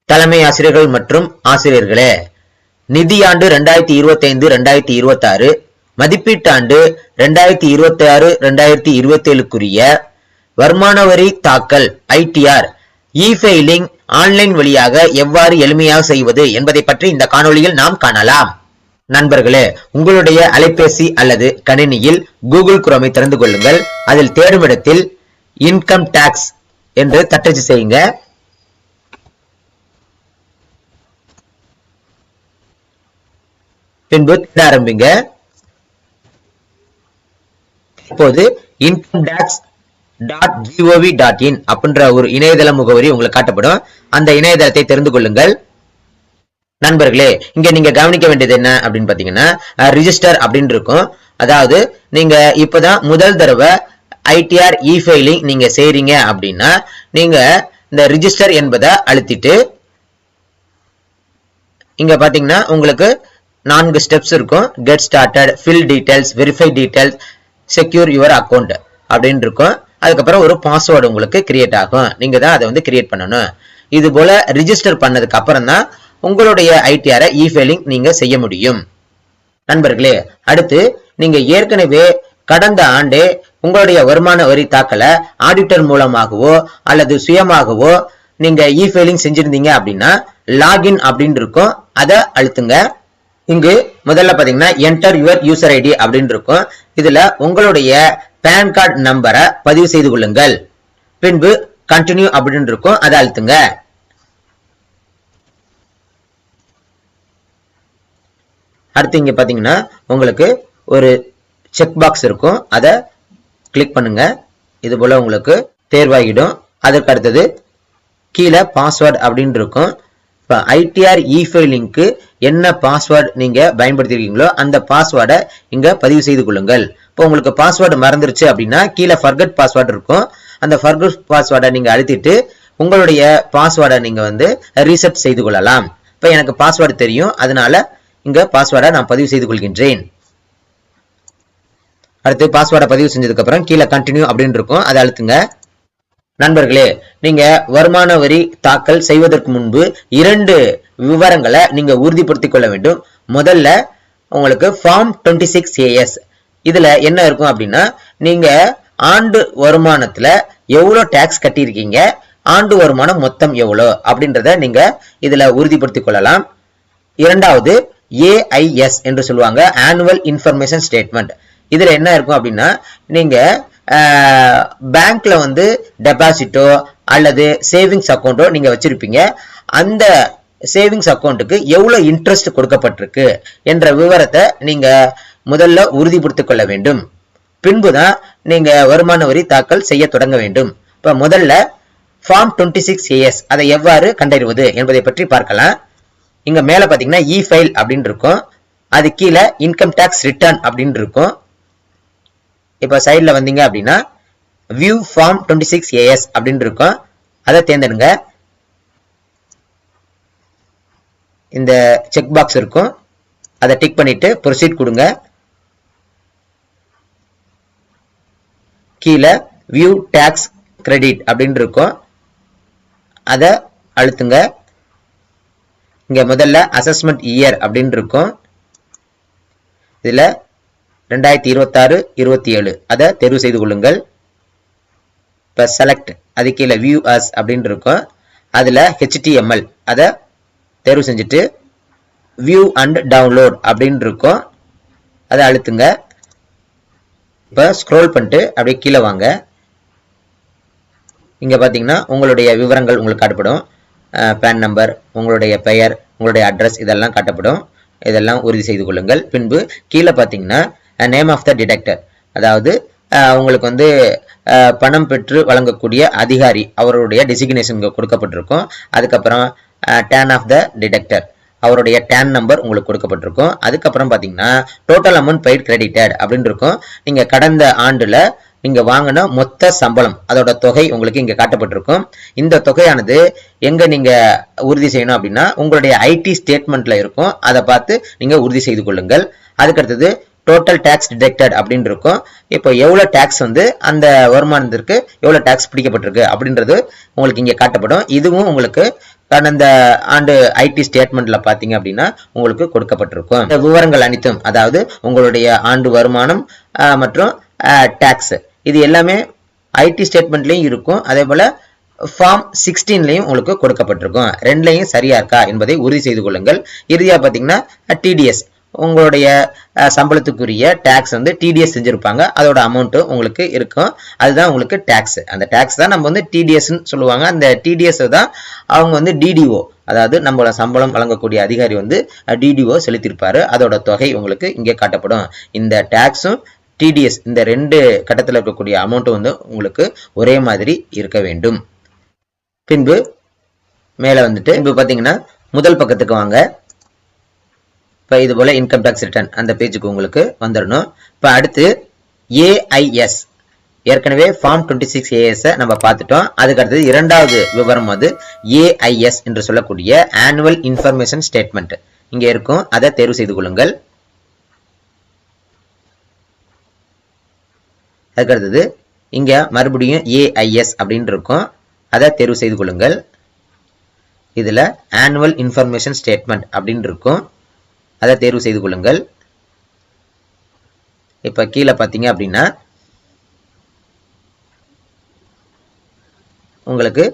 தலைமை ஆசிரியர்கள் மற்றும் ஆசிரியர்களே, நிதியாண்டு 2025-2026 மதிப்பீட்டாண்டு 2026-2027க்குரிய வருமான வரி தாக்கல் ஐடிஆர் இ-ஃபைலிங் ஆன்லைன் வழியாக எவ்வாறு எளிமையாக செய்வது என்பதை பற்றி இந்த காணொளியில் நாம் காணலாம். நண்பர்களே, உங்களுடைய அலைபேசி அல்லது கணினியில் கூகுள் குரோமை திறந்து கொள்ளுங்கள். அதில் தேடும் இடத்தில் இன்கம் டாக்ஸ் என்று தட்டச்சு செய்யுங்க. பின்பு தேட ஆரம்பிங்க. இப்போது incometax.gov.in அப்படின்ற ஒரு இணையதள முகவரி உங்களுக்கு காட்டப்படும். அந்த இணையதளத்தை தெரிந்து கொள்ளுங்கள். நண்பர்களே, இங்க நீங்க கவனிக்க வேண்டியது என்ன அப்படின்னு பாத்தீங்கன்னா, ரிஜிஸ்டர் அப்படின்னு இருக்கும். அதாவது நீங்க இப்பதான் முதல் தடவை ஐடிஆர் இ-ஃபைலிங் நீங்க செய்றீங்க அப்படின்னா நீங்க இந்த ரிஜிஸ்டர் என்பதை அழுத்திட்டு இங்க பாத்தீங்கன்னா உங்களுக்கு 4 ஸ்டெப்ஸ் இருக்கும். Get started, fill details, verify details, secure your account அப்படின்னு இருக்கும். அதுக்கப்புறம் ஒரு பாஸ்வேர்டு உங்களுக்கு கிரியேட் ஆகும். நீங்க தான் அதை கிரியேட் பண்ணணும். இது போல ரிஜிஸ்டர் பண்ணதுக்கு அப்புறம் தான் உங்களுடைய ஐடிஆர் இ-ஃபைலிங் நீங்க செய்ய முடியும். நண்பர்களே, அடுத்து நீங்க ஏற்கனவே கடந்த ஆண்டே உங்களுடைய வருமான வரி தாக்கலை ஆடிட்டர் மூலமாகவோ அல்லது சுயமாகவோ நீங்க இ-ஃபைலிங் செஞ்சிருந்தீங்க அப்படின்னா லாகின் அப்படின்னு இருக்கும். அதை அழுத்துங்க. இங்கு முதல்ல பாத்தீங்கன்னா என்டர் யுவர் யூசர் ஐடி அப்படின்னு இருக்கும். இதுல உங்களுடைய பேன் கார்டு நம்பரை பதிவு செய்து கொள்ளுங்கள். பின்பு கண்டினியூ அப்படின்னு இருக்கும். அதை அழுத்துங்க. அடுத்து இங்க பாத்தீங்கன்னா உங்களுக்கு ஒரு செக் பாக்ஸ் இருக்கும். அதை கிளிக் பண்ணுங்க. இது போல உங்களுக்கு தேர்வாகிடும். அதற்கு அடுத்தது கீழே பாஸ்வேர்டு அப்படின்னு இருக்கும். இப்போ ஐடிஆர் இ-ஃபைலிங்க்கு என்ன பாஸ்வேர்டு நீங்க பயன்படுத்திருக்கீங்களோ அந்த பாஸ்வேர்டை இங்க பதிவு செய்து கொள்ளுங்கள். இப்போ உங்களுக்கு பாஸ்வேர்டு மறந்துருச்சு அப்படின்னா கீழே ஃபர்கட் பாஸ்வேர்டு இருக்கும். அந்த ஃபர்கட் பாஸ்வேர்டை நீங்க அழுத்திட்டு உங்களுடைய பாஸ்வேர்டை நீங்க ரீசெட் செய்து கொள்ளலாம். இப்போ எனக்கு பாஸ்வேர்டு தெரியும், அதனால இங்க பாஸ்வேர்டை நான் பதிவு செய்து கொள்கின்றேன். அடுத்து பாஸ்வேர்டை பதிவு செஞ்சதுக்கு அப்புறம் கீழே கண்டினியூ அப்படின்னு இருக்கும். அதை அழுத்துங்க. நண்பர்களே, நீங்க வருமான வரி தாக்கல் செய்வதற்கு முன்பு 2 விவரங்களை நீங்க உறுதிப்படுத்திக் கொள்ள வேண்டும். முதல்ல உங்களுக்கு ஃபார்ம் 26AS இதுல என்ன இருக்கும் அப்படின்னா நீங்க ஆண்டு வருமானத்துல எவ்வளவு டாக்ஸ் கட்டியிருக்கீங்க, ஆண்டு வருமானம் மொத்தம் எவ்வளவு அப்படின்றத நீங்க இதுல உறுதிப்படுத்திக் கொள்ளலாம். இரண்டாவது AIS என்று சொல்லுவாங்க, ஆனுவல் இன்ஃபர்மேஷன் ஸ்டேட்மெண்ட். இதுல என்ன இருக்கும் அப்படின்னா நீங்க பேங்க்ல டெபாசிட்டோ அல்லது சேவிங்ஸ் அக்கௌண்டோ நீங்க வச்சிருப்பீங்க. அந்த சேவிங்ஸ் அக்கௌண்ட்டுக்கு எவ்வளவு இன்ட்ரெஸ்ட் கொடுக்கப்பட்டிருக்கு என்ற விவரத்தை நீங்க முதல்ல உறுதிப்படுத்திக் கொள்ள வேண்டும். பின்புதான் நீங்க வருமான வரி தாக்கல் செய்ய தொடங்க வேண்டும். இப்ப முதல்ல ஃபார்ம் 26AS அதை எவ்வாறு கண்டறிவது என்பதை பற்றி பார்க்கலாம். இங்க மேல பாத்தீங்கன்னா இ-ஃபைல் அப்படின்னு இருக்கும். அது கீழே இன்கம் டாக்ஸ் ரிட்டர்ன் அப்படின்னு இருக்கும். இப்ப சைட்ல வந்தீங்க அப்படின்னா வியூ ஃபார்ம் 26AS அப்படின்னு இருக்கும். அதை தேர்ந்தெடுங்க. இந்த செக் பாக்ஸ் இருக்கும். அதை டிக் பண்ணிட்டு ப்ரொசீட் கொடுங்க. கீழே வியூ டாக்ஸ் கிரெடிட் அப்படின்னு இருக்கும். அதை அழுத்துங்க. இங்க முதல்ல அசஸ்மெண்ட் இயர் அப்படின்னு இருக்கும். இதுல 2026-27 அதை தேர்வு செய்து கொள்ளுங்கள். இப்ப செலக்ட் அது கீழே வியூ அஸ் அப்படின்னு இருக்கும். அதுல HTML அதை தேர்வு செஞ்சுட்டு வியூ அண்ட் டவுன்லோட் அப்படின்னு இருக்கும். அதை அழுத்துங்க. இப்ப ஸ்க்ரோல் பண்ணிட்டு அப்படியே கீழே வாங்க. இங்க பாத்தீங்கன்னா உங்களுடைய விவரங்கள் உங்களுக்கு காட்டப்படும். பேன் நம்பர், உங்களுடைய பெயர், உங்களுடைய அட்ரஸ் இதெல்லாம் காட்டப்படும். இதெல்லாம் உறுதி செய்து கொள்ளுங்கள். பின்பு கீழே பாத்தீங்கன்னா நேம் ஆஃப் த டிடெக்டர், அதாவது உங்களுக்கு பணம் பெற்று வழங்கக்கூடிய அதிகாரி அவருடைய டெசிக்னேஷன் கொடுக்கப்பட்டிருக்கும். அதுக்கப்புறம் டேன் ஆஃப் த டிடெக்டர் அவருடைய டேன் நம்பர் உங்களுக்கு கொடுக்கப்பட்டிருக்கும். அதுக்கப்புறம் பாத்தீங்கன்னா டோட்டல் அமௌண்ட் பெய்ட் கிரெடிட்டட் அப்படின்னு இருக்கும். நீங்க கடந்த ஆண்டுல நீங்க வாங்கின மொத்த சம்பளம் அதோட தொகை உங்களுக்கு இங்க காட்டப்பட்டிருக்கும். இந்த தொகையானது எங்க நீங்க உறுதி செய்யணும் அப்படின்னா உங்களுடைய ஐடி ஸ்டேட்மெண்ட்ல இருக்கும். அதை பார்த்து நீங்க உறுதி செய்து கொள்ளுங்கள். அதுக்கடுத்தது டோட்டல் டாக்ஸ் டிடெக்டட் அப்படின்னு இருக்கும். இப்போ எவ்வளவு டாக்ஸ் அந்த வருமானத்திற்கு எவ்வளவு டாக்ஸ் பிடிக்கப்பட்டிருக்கு அப்படின்றது உங்களுக்கு இங்க காட்டப்படும். இதுவும் உங்களுக்கு கடந்த ஆண்டு ஐடி ஸ்டேட்மெண்ட்ல பாத்தீங்க அப்படின்னா உங்களுக்கு கொடுக்கப்பட்டிருக்கும். இந்த விவரங்கள் அனைத்தும், அதாவது உங்களுடைய ஆண்டு வருமானம் மற்றும் டாக்ஸ், இது எல்லாமே ஐடி ஸ்டேட்மெண்ட்லயும் இருக்கும். அதே போல ஃபார்ம் 16லயும் உங்களுக்கு கொடுக்கப்பட்டிருக்கும். ரெண்டுலையும் சரியா இருக்கா என்பதை உறுதி செய்து கொள்ளுங்கள். இறுதியா பாத்தீங்கன்னா டிடிஎஸ், உங்களுடைய சம்பளத்துக்குரிய டாக்ஸ் வந்து டிடிஎஸ் செஞ்சிருப்பாங்க, அதோட அமௌண்ட் உங்களுக்கு இருக்கும். அதுதான் உங்களுக்கு டாக்ஸ். அந்த டாக்ஸ் தான் நம்ம வந்து டிடிஎஸ் சொல்லுவாங்க. அந்த டிடிஎஸ் தான் அவங்க வந்து டிடிஓ, அதாவது நம்மளோட சம்பளம் வழங்கக்கூடிய அதிகாரி வந்து டிடிஓ செலுத்தியிருப்பாரு. அதோட தொகை உங்களுக்கு இங்கே காட்டப்படும். இந்த டாக்ஸும் டிடிஎஸ் இந்த ரெண்டு கட்டத்தில் இருக்கக்கூடிய அமௌண்ட் வந்து உங்களுக்கு ஒரே மாதிரி இருக்க வேண்டும். பின்பு மேல வந்துட்டு இப்போ பாத்தீங்கன்னா முதல் பக்கத்துக்கு வாங்க. இப்போ இது போல இன்கம் டாக்ஸ் ரிட்டர்ன் அந்த பேஜுக்கு உங்களுக்கு வந்துடணும். இப்போ அடுத்து ஏஐஎஸ், ஏற்கனவே ஃபார்ம் 26AS நம்ம பார்த்துட்டோம். அதுக்கு அடுத்தது இரண்டாவது விவரம் வந்து ஏஐஎஸ் என்று சொல்லக்கூடிய ஆனுவல் இன்ஃபர்மேஷன் ஸ்டேட்மெண்ட் இங்க இருக்கும். அதை தேர்வு செய்து கொள்ளுங்கள். அதுக்கு அடுத்தது இங்க மறுபடியும் ஏஐஎஸ் அப்படின்னு இருக்கும். அதை தேர்வு செய்து கொள்ளுங்கள். இதுல ஆனுவல் இன்ஃபர்மேஷன் ஸ்டேட்மெண்ட் அப்படின்னு இருக்கும். அதை தேர்வு செய்து கொள்ளுங்கள். இப்ப கீழே பாத்தீங்க அப்படின்னா உங்களுக்கு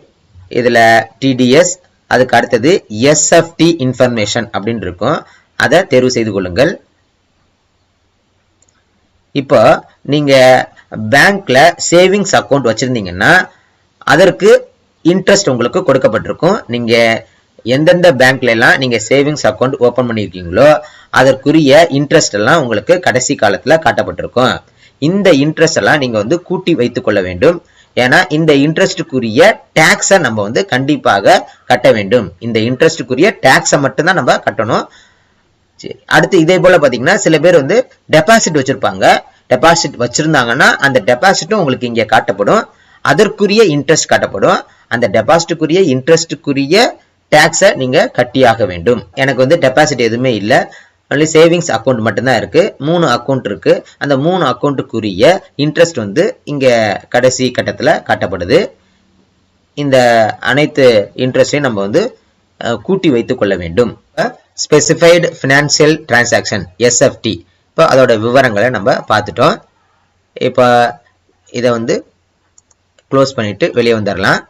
இதுல டிடிஎஸ், அதுக்கு அடுத்தது எஸ்எஃப்டி இன்ஃபர்மேஷன் அப்படின்னு இருக்கும். அதை தேர்வு செய்து கொள்ளுங்கள். இப்போ நீங்க பேங்க்ல சேவிங்ஸ் அக்கௌண்ட் வச்சிருந்தீங்கன்னா அதற்கு இன்ட்ரெஸ்ட் உங்களுக்கு கொடுக்கப்பட்டிருக்கும். நீங்க எந்தெந்த பேங்க்ல எல்லாம் நீங்க சேவிங்ஸ் அக்கௌண்ட் ஓபன் பண்ணிருக்கீங்களோ அதற்குரிய இன்ட்ரெஸ்ட் எல்லாம் உங்களுக்கு கடைசி காலத்துல காட்டப்பட்டிருக்கும். இந்த இன்ட்ரெஸ்ட் எல்லாம் நீங்க வந்து கூட்டி வைத்துக் கொள்ள வேண்டும். ஏன்னா இந்த இன்ட்ரெஸ்டுக்குரிய டாக்ஸை நம்ம வந்து கண்டிப்பாக கட்ட வேண்டும். இந்த இன்ட்ரெஸ்டுக்குரிய டாக்ஸை மட்டும்தான் நம்ம கட்டணும். அடுத்து இதே போல பாத்தீங்கன்னா சில பேர் வந்து டெபாசிட் வச்சிருப்பாங்க. டெபாசிட் வச்சிருந்தாங்கன்னா அந்த டெபாசிட்டும் உங்களுக்கு இங்க காட்டப்படும். அதற்குரிய இன்ட்ரெஸ்ட் காட்டப்படும். அந்த டெபாசிட்டுக்குரிய இன்ட்ரெஸ்டுக்குரிய டாக்ஸை நீங்க கட்டியாக வேண்டும். எனக்கு வந்து டெபாசிட் எதுவுமே இல்லை, ஒன்லி சேவிங்ஸ் அக்கௌண்ட் மட்டும்தான் இருக்கு. 3 அக்கௌண்ட் இருக்கு. அந்த 3 அக்கௌண்ட்டுக்குரிய இன்ட்ரெஸ்ட் வந்து இங்க கடைசி கட்டத்துல காட்டப்படுது. இந்த அனைத்து இன்ட்ரெஸ்டையும் நம்ம வந்து கூட்டி வைத்துக் கொள்ள வேண்டும். ஸ்பெசிஃபைடு ஃபினான்சியல் டிரான்சாக்ஷன் எஸ்எஃப்டி, இப்போ அதோட விவரங்களை நம்ம பார்த்துட்டோம். இப்போ இதை வந்து க்ளோஸ் பண்ணிட்டு வெளியே வந்துடலாம்.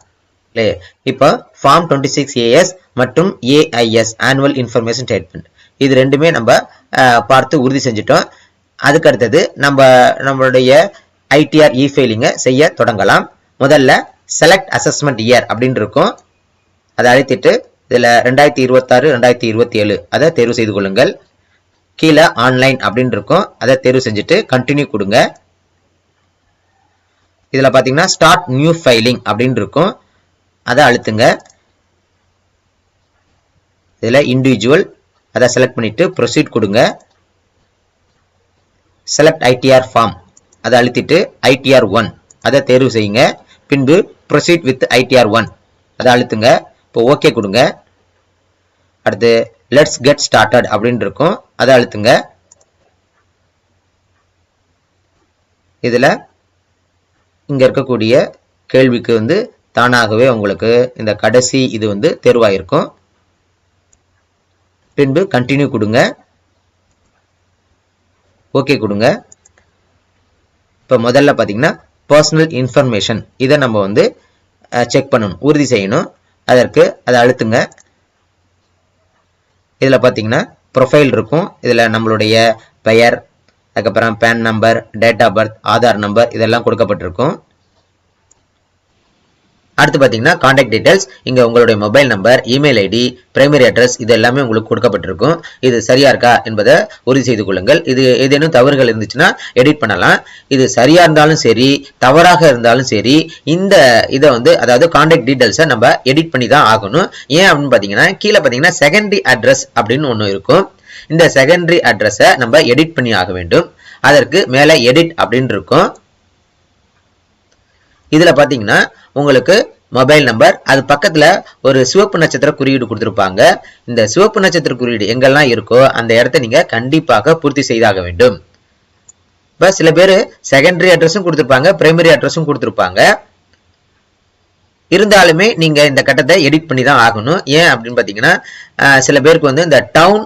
இப்போ ஃபார்ம் 26AS மற்றும் ஏஐஎஸ் ஆனுவல் இன்ஃபர்மேஷன் ஸ்டேட்மெண்ட் இது ரெண்டுமே நம்ம பார்த்து உறுதி செஞ்சுட்டோம். அதுக்கு அடுத்தது நம்மளுடைய ஐடிஆர் இ ஃபைலிங்கை செய்ய தொடங்கலாம். முதல்ல செலக்ட் அசஸ்மெண்ட் இயர் அப்படின்னு இருக்கும். அதை அழைத்துட்டு இதுல 2026 2027 அதை தேர்வு செய்து கொள்ளுங்கள். கீழே ஆன்லைன் அப்படின்னு இருக்கும். அதை தேர்வு செஞ்சுட்டு கண்டினியூ கொடுங்க. இதுல பாத்தீங்கன்னா ஸ்டார்ட் நியூ ஃபைலிங் அப்படின்னு இருக்கும். அதை அழுத்துங்க. இதுல இண்டிவிஜுவல் அதை செலக்ட் பண்ணிட்டு ப்ரொசீட் கொடுங்க. செலக்ட் ஐடிஆர் ஃபார்ம் அதை அழுத்திட்டு ஐடிஆர் 1 அதை தேர்வு செய்யுங்க. பின்பு ப்ரொசீட் வித் ஐடிஆர் 1 அதை அழுத்துங்க. இப்போ ஓகே கொடுங்க. அடுத்து லெட்ஸ் கெட் ஸ்டார்டட் அப்படின்னு இருக்கும். அதை அழுத்துங்க. இதுல இங்க இருக்கக்கூடிய கேள்விக்கு வந்து தானாகவே உங்களுக்கு இந்த கடைசி இது வந்து தேர்வாயிருக்கும். பின்பு கண்டினியூ கொடுங்க. ஓகே கொடுங்க. இப்ப முதல்ல பாத்தீங்கன்னா பர்சனல் இன்ஃபர்மேஷன் இதை நம்ம வந்து செக் பண்ணணும், உறுதி செய்யணும். அதற்கு அதை அழுத்துங்க. இதுல பாத்தீங்கன்னா ப்ரொஃபைல் இருக்கும். இதுல நம்மளுடைய பெயர், அதுக்கப்புறம் PAN number, date of birth, Aadhaar number இதெல்லாம் கொடுக்கப்பட்டிருக்கும். அடுத்து பாத்தீங்கன்னா கான்டாக்ட் டீடைல்ஸ், இங்க உங்களுடைய mobile number, email ID, primary address இது எல்லாமே உங்களுக்கு கொடுக்கப்பட்டிருக்கும். இது சரியா இருக்கா என்பதை உறுதி செய்து கொள்ளுங்கள். இது ஏதேனும் தவறுகள் இருந்துச்சுன்னா எடிட் பண்ணலாம். இது சரியா இருந்தாலும் சரி, தவறாக இருந்தாலும் சரி, இந்த இதை வந்து அதாவது கான்டாக்ட் டீடைல்ஸை நம்ம எடிட் பண்ணி தான் ஆகணும். ஏன் அப்படின்னு பாத்தீங்கன்னா கீழே பாத்தீங்கன்னா செகண்டரி அட்ரஸ் அப்படின்னு ஒண்ணு இருக்கும். இந்த செகண்டரி அட்ரஸை நம்ம எடிட் பண்ணி ஆக வேண்டும். அதற்கு மேல எடிட் அப்படின்னு இருக்கும். இதுல பாத்தீங்கன்னா உங்களுக்கு மொபைல் நம்பர், அது பக்கத்துல ஒரு சிவப்பு நட்சத்திர குறியீடு கொடுத்திருப்பாங்க. இந்த சிவப்பு நட்சத்திர குறியீடு எங்கெல்லாம் இருக்கோ அந்த இடத்தை நீங்க கண்டிப்பாக பூர்த்தி செய்தாக வேண்டும். இப்ப சில பேர் செகண்டரி அட்ரஸும் கொடுத்திருப்பாங்க, பிரைமரி அட்ரஸும் கொடுத்திருப்பாங்க. இருந்தாலுமே நீங்க இந்த கட்டத்தை எடிட் பண்ணி தான் ஆகணும். ஏன் அப்படின்னு பாத்தீங்கன்னா சில பேருக்கு வந்து இந்த டவுன்,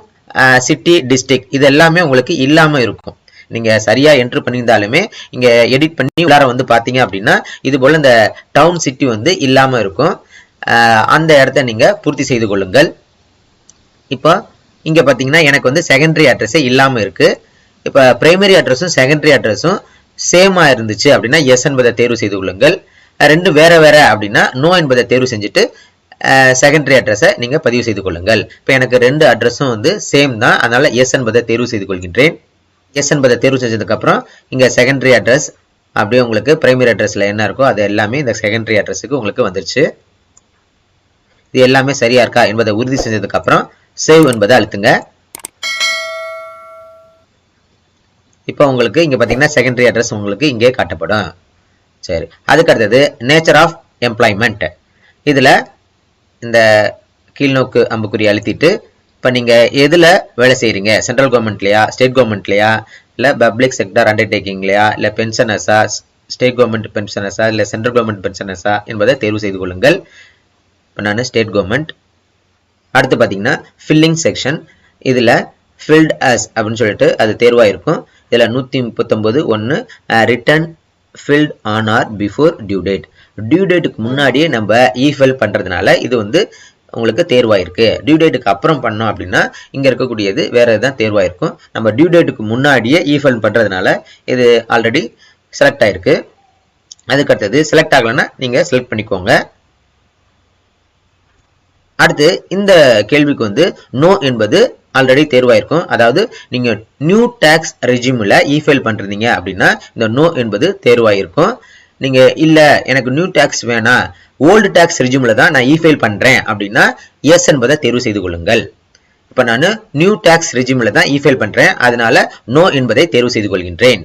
சிட்டி, டிஸ்ட்ரிக்ட் இது எல்லாமே உங்களுக்கு இல்லாம இருக்கும். நீங்க சரியா என்ட்ரு பண்ணியிருந்தாலுமே இங்க எடிட் பண்ணி உள்ளார வந்து பாத்தீங்க அப்படின்னா இது போல இந்த டவுன், சிட்டி வந்து இல்லாம இருக்கும். அந்த இடத்த நீங்க பூர்த்தி செய்து கொள்ளுங்கள். இப்போ இங்க பாத்தீங்கன்னா எனக்கு வந்து செகண்டரி அட்ரஸே இல்லாம இருக்கு. இப்ப பிரைமரி அட்ரஸும் செகண்டரி அட்ரஸும் சேமா இருந்துச்சு அப்படின்னா எஸ் என்பதை தேர்வு செய்து கொள்ளுங்கள். ரெண்டு வேற வேற அப்படின்னா நோ என்பதை தேர்வு செஞ்சுட்டு செகண்டரி அட்ரஸை நீங்க பதிவு செய்து கொள்ளுங்கள். இப்போ எனக்கு ரெண்டு அட்ரஸும் வந்து சேம் தான், அதனால எஸ் என்பதை தேர்வு செய்து கொள்கின்றேன். எஸ் என்பதை தேர்வு செஞ்சதுக்கு அப்புறம் இங்க செகண்டரி அட்ரஸ் அப்படியே உங்களுக்கு பிரைமரி அட்ரஸ்ல என்ன இருக்கோ அது எல்லாமே இந்த செகண்டரி அட்ரஸுக்கு உங்களுக்கு வந்துருச்சு. இது எல்லாமே சரியா இருக்கா என்பதை உறுதி செஞ்சதுக்கு அப்புறம் சேவ் என்பதை அழுத்துங்க. இப்போ உங்களுக்கு இங்க பாத்தீங்கன்னா செகண்டரி அட்ரஸ் உங்களுக்கு இங்கே காட்டப்படும். சரி, அதுக்கு அடுத்தது நேச்சர் ஆஃப் எம்ப்ளாய்மெண்ட். இதுல இந்த கீழ்நோக்கு அம்புக்குறி அழுத்திட்டு இப்போ நீங்க எதுல வேலை செய்யறீங்க, சென்ட்ரல் கவர்மெண்ட்லயா, ஸ்டேட் கவர்மெண்ட்லயா, இல்ல பப்ளிக் செக்டர் அண்டர்டேக்கிங்லயா, இல்ல பென்ஷனர்ஸா, ஸ்டேட் கவர்மெண்ட் பென்ஷனர்ஸா, இல்ல சென்ட்ரல் கவர்மெண்ட் பென்ஷனர்ஸா என்பதை தேர்வு செய்து கொள்ளுங்கள். இப்போ நான் ஸ்டேட் கவர்மெண்ட். அடுத்து பாத்தீங்கன்னா ஃபில்லிங் செக்ஷன். இதுல ஃபில்ட் அஸ் அப்படின்னு சொல்லிட்டு அது தேர்வா இருக்கும். இதுல 139(1) return filed on or before due date. Due டேட்டுக்கு முன்னாடியே நம்ம இஃபில் பண்றதுனால இது வந்து உங்களுக்கு தேர்வாயிருக்கு. டியூ டேட்டுக்கு அப்புறம் பண்ணோம் அப்படின்னா இங்க இருக்கக்கூடியது வேற எதாவது தேர்வாயிருக்கும். நம்ம டியூ டேட்டுக்கு முன்னாடியே இஃபில் பண்றதுனால இது ஆல்ரெடி செலக்ட் ஆயிருக்கு. அதுக்கு அடுத்தது செலக்ட் ஆகலைன்னா நீங்க செலக்ட் பண்ணிக்கோங்க. அடுத்து இந்த கேள்விக்கு வந்து நோ என்பது ஆல்ரெடி தேர்வாயிருக்கும். அதாவது நீங்க நியூ டாக்ஸ் ரெஜிம்ல இஃபைல் பண்றீங்க அப்படின்னா இந்த நோ என்பது தேர்வாயிருக்கும். நீங்க இல்ல எனக்கு நியூ டாக்ஸ் வேணாம், ஓல்டு டாக்ஸ் ரெஜிம்ல தான் நான் இஃபைல் பண்றேன் அப்படின்னா எஸ் என்பதை தேர்வு செய்து கொள்ளுங்கள். இப்ப நான் நியூ டாக்ஸ் ரெஜிம்ல தான் இஃபைல் பண்றேன், அதனால நோ என்பதை தேர்வு செய்து கொள்கின்றேன்.